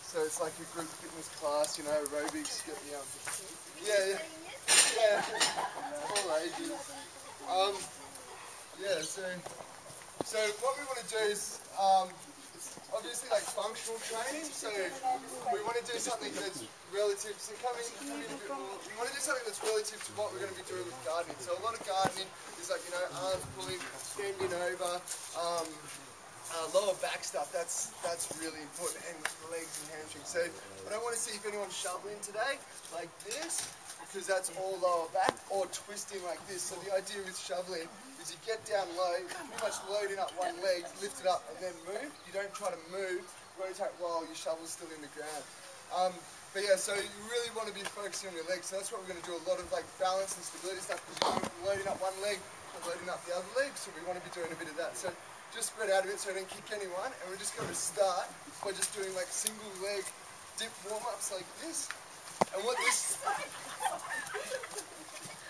So it's like a group fitness class, you know, aerobics, get the yeah, all ages. Yeah, so what we want to do is obviously like functional training. So we want to do something that's relative. So come in a bit more. We want to do something that's relative to what we're going to be doing with gardening. So a lot of gardening is like, you know, arms pulling, bending over, lower back stuff. That's really important, and legs and hamstrings. So I don't want to see if anyone's shoveling today like this, because that's all lower back, or twisting like this. So the idea with shoveling is you get down low, pretty much loading up one leg, lift it up and then move. You don't try to move, rotate while your shovel's still in the ground. But yeah, so you really want to be focusing on your legs. So that's what we're going to do, a lot of like balance and stability stuff, because you're loading up one leg, not loading up the other leg. So we want to be doing a bit of that. So just spread out a bit so I don't kick anyone. And we're just going to start by just doing like single leg dip warm-ups like this. And what this,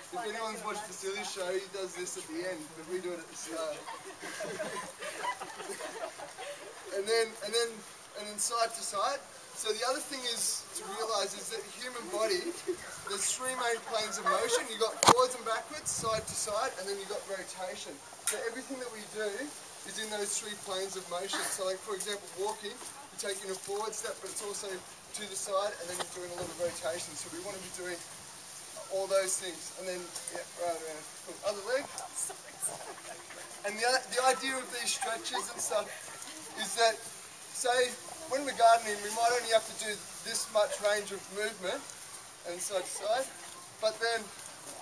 if anyone's watched Vasily's show, he does this at the end, but we do it at the start. and then side to side. So the other thing is to realise is that the human body, there's three main planes of motion. You've got forwards and backwards, side to side, and then you've got rotation. So everything that we do is in those three planes of motion. So like, for example, walking, you're taking a forward step, but it's also to the side, and then you're doing a lot of rotation. So we want to be doing all those things. And then, yeah, right around. Cool. Other leg. And the idea of these stretches and stuff is that, say, when we're gardening, we might only have to do this much range of movement and side to side, but then,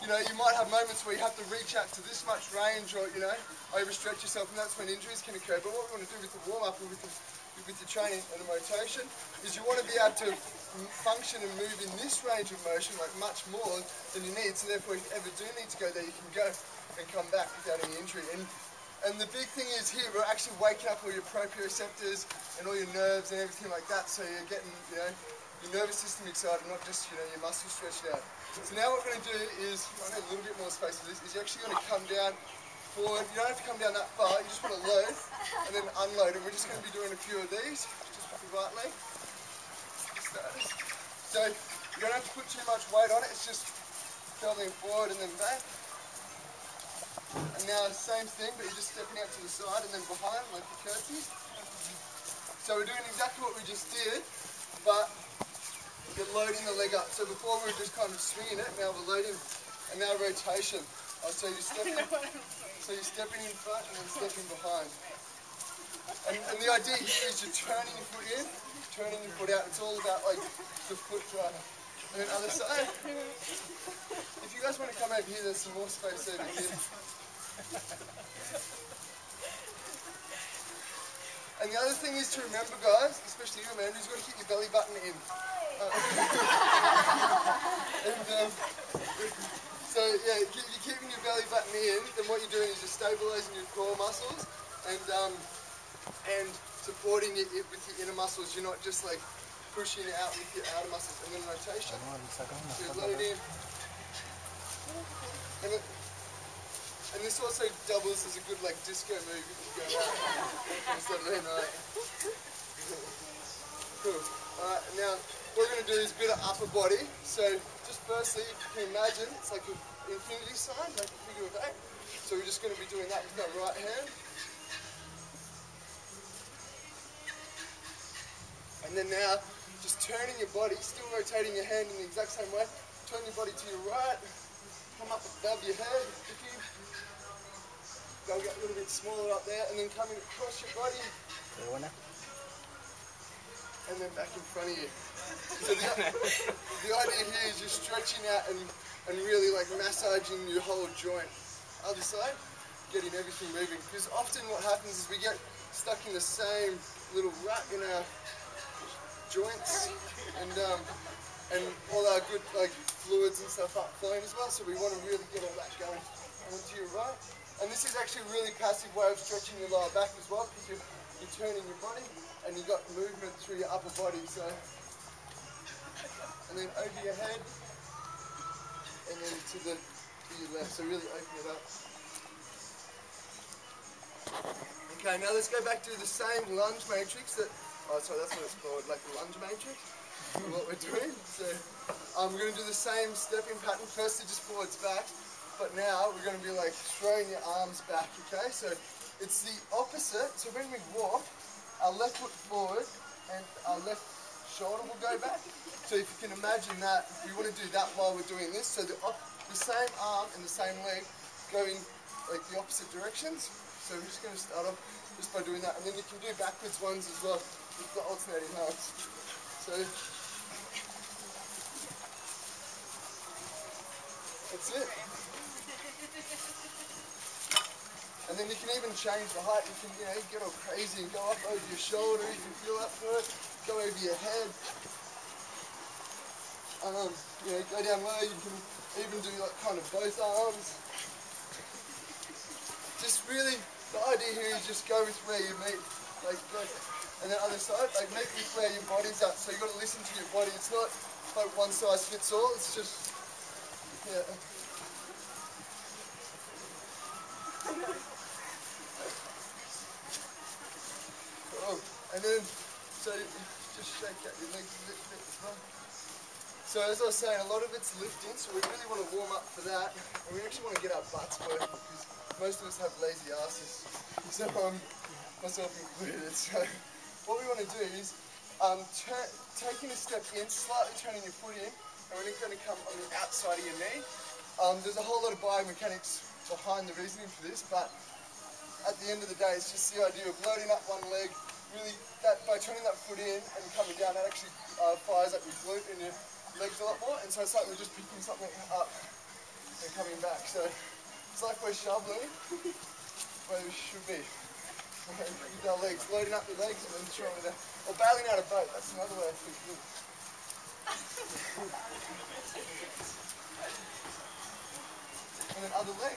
you know, you might have moments where you have to reach out to this much range, or, you know, overstretch yourself, and that's when injuries can occur. But what we want to do with the warm-up and with the training and the rotation is you want to be able to function and move in this range of motion, like much more than you need, so therefore if you ever do need to go there, you can go and come back without any injury. And the big thing is here, we're actually waking up all your proprioceptors and all your nerves and everything like that, so you're getting, you know, your nervous system excited, not just, you know, your muscles stretched out. So now what we're going to do is, I need a little bit more space for this, is you're actually going to come down forward. You don't have to come down that far, you just want to load and then unload, and we're just going to be doing a few of these, just with the right leg. So you don't have to put too much weight on it, it's just travelling forward and then back. And now same thing, but you're just stepping out to the side and then behind, like the curtsy. So we're doing exactly what we just did, but you're loading the leg up. So before we were just kind of swinging it, now we're loading, and now rotation. So you're stepping in front and then stepping behind. And the idea here is you're turning your foot in, turning your foot out. It's all about like the foot drive. And then other side. If you guys want to come over here, there's some more space over here. And the other thing is to remember, guys, especially you, Amanda, you've got to keep your belly button in. So yeah, if you're keeping your belly button in, then what you're doing is you're stabilising your core muscles and supporting it with your inner muscles. You're not just like pushing it out with your outer muscles. And then rotation. So you load in. And this also doubles as a good like disco move if you go out. Instead of leaning right. Cool. Alright, now what we're going to do is a bit of upper body. So just firstly, if you can imagine, it's like an infinity sign, like a figure of 8. So we're just going to be doing that with our right hand. And then now, just turning your body, still rotating your hand in the exact same way. Turn your body to your right. Come up above your head. Go get a little bit smaller up there, and then coming across your body. And then back in front of you. So the idea here is you're stretching out and really like massaging your whole joint. Other side, getting everything moving. Because often what happens is we get stuck in the same little rut in our joints, and all our good like fluids and stuff up flowing as well. So we want to really get all that going. And to your right. And this is actually a really passive way of stretching your lower back as well, because you're turning your body and you've got movement through your upper body. So, and then over your head, and then to your left. So really open it up. Okay, now let's go back to the same lunge matrix that Oh, sorry, that's what it's called, like the lunge matrix, what we're doing. So we're going to do the same stepping pattern. Firstly, just forwards, back. But now we're going to be like throwing your arms back, okay? So it's the opposite. So when we walk, our left foot forward and our left shoulder will go back. So if you can imagine that, we want to do that while we're doing this. So the same arm and the same leg go in like the opposite directions. So we're just going to start off just by doing that. And then you can do backwards ones as well with the alternating arms. So that's it. And then you can even change the height. You can, get all crazy and go up over your shoulder. You can feel up for it. Go over your head. Go down low. You can even do like kind of both arms. Just really, the idea here is just go with where you meet, like, and then other side, like meet with where your body's at. So you got to listen to your body. It's not like one size fits all. It's just, yeah. Oh, and then, so you just shake out your legs a little bit as well. So as I was saying, a lot of it's lifting, so we really want to warm up for that, and we actually want to get our butts working, because most of us have lazy asses, so myself included. So what we want to do is taking a step in, slightly turning your foot in, and we're going to come on the outside of your knee. There's a whole lot of biomechanics behind the reasoning for this, but at the end of the day, it's just the idea of loading up one leg, really, by turning that foot in and coming down, that actually fires up your glute and your legs a lot more, and so it's like we're just picking something up and coming back. So it's like we're shoveling where we should be. With our legs, loading up the legs and then throwing it out. Or bailing out a boat, that's another way of thinking it. And then other leg.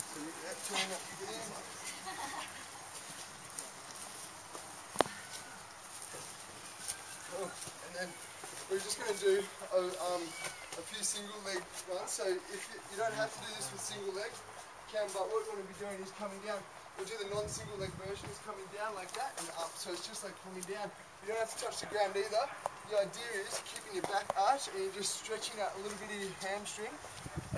So you get turning up, get in. And then we're just going to do a few single leg ones. So if you don't have to do this with single leg, but what we're going to be doing is coming down. We'll do the non-single leg version, is coming down like that and up. So it's just like coming down. You don't have to touch the ground either. The idea is keeping your back arch and you're just stretching out a little bit of your hamstring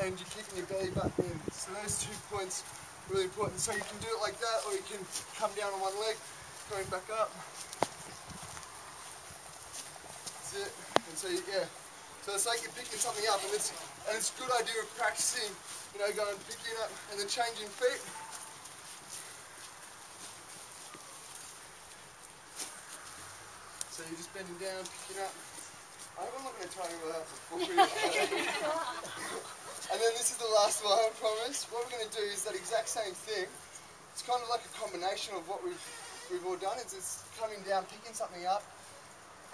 and you're keeping your belly button in. So those 2 points are really important. So you can do it like that, or you can come down on one leg, going back up. That's it. And so so it's like you're picking something up, and it's a good idea of practicing, going picking up and then changing feet. So you're just bending down, picking up. I'm not going to try any of that before. And then this is the last one, I promise. What we're going to do is that exact same thing. It's kind of like a combination of what we've all done. It's coming down, picking something up,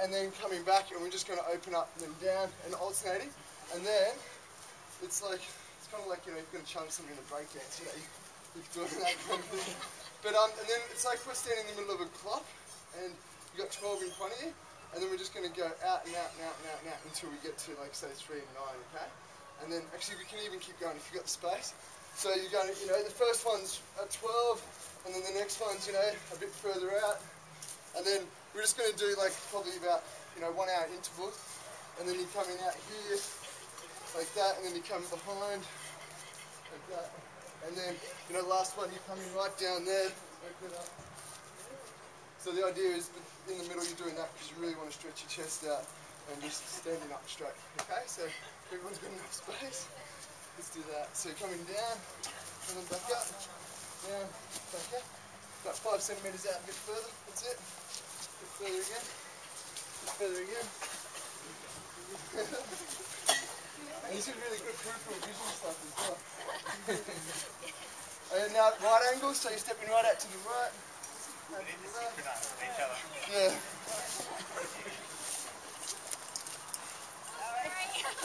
and then coming back, and we're just going to open up and then down and alternating. And then it's kind of like you're going to chunk something in a breakdance. You're doing that kind of thing. But and then it's like we're standing in the middle of a clock, and you've got 12 in front of you, and then we're just going to go out and out and out and out and out until we get to, like, say, 3 and 9, okay? And then actually we can even keep going if you've got the space. So you're going to, the first one's at 12, and then the next one's, a bit further out. And then we're just going to do, like, probably about, 1 hour intervals. And then you're coming out here, like that, and then you're coming behind, like that. And then, last one, you're coming right down there, open up. So the idea is, in the middle, you're doing that because you really want to stretch your chest out and just standing up straight. Okay, so everyone's got enough space. Let's do that. So you're coming down, and then back up, down, back up. About 5 centimeters out, a bit further. That's it. A bit further again. A bit further again. And this is really good peripheral vision stuff as well. And now right angle, so you're stepping right out to the right. We need to synchronize with each other. Yeah.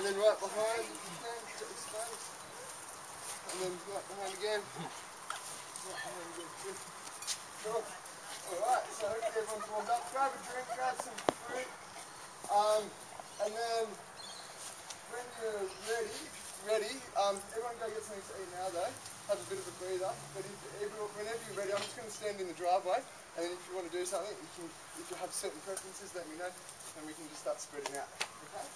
And then right behind, check the space. And then right behind again. Right behind again. Cool. Alright, so hopefully everyone's warmed up. Grab a drink, grab some fruit. And then when you're ready, everyone go get something to eat now though. have a bit of a breather. But whenever you're ready, I'm just going to stand in the driveway, and then if you want to do something, if you have certain preferences, let me know, and we can just start spreading out. Okay?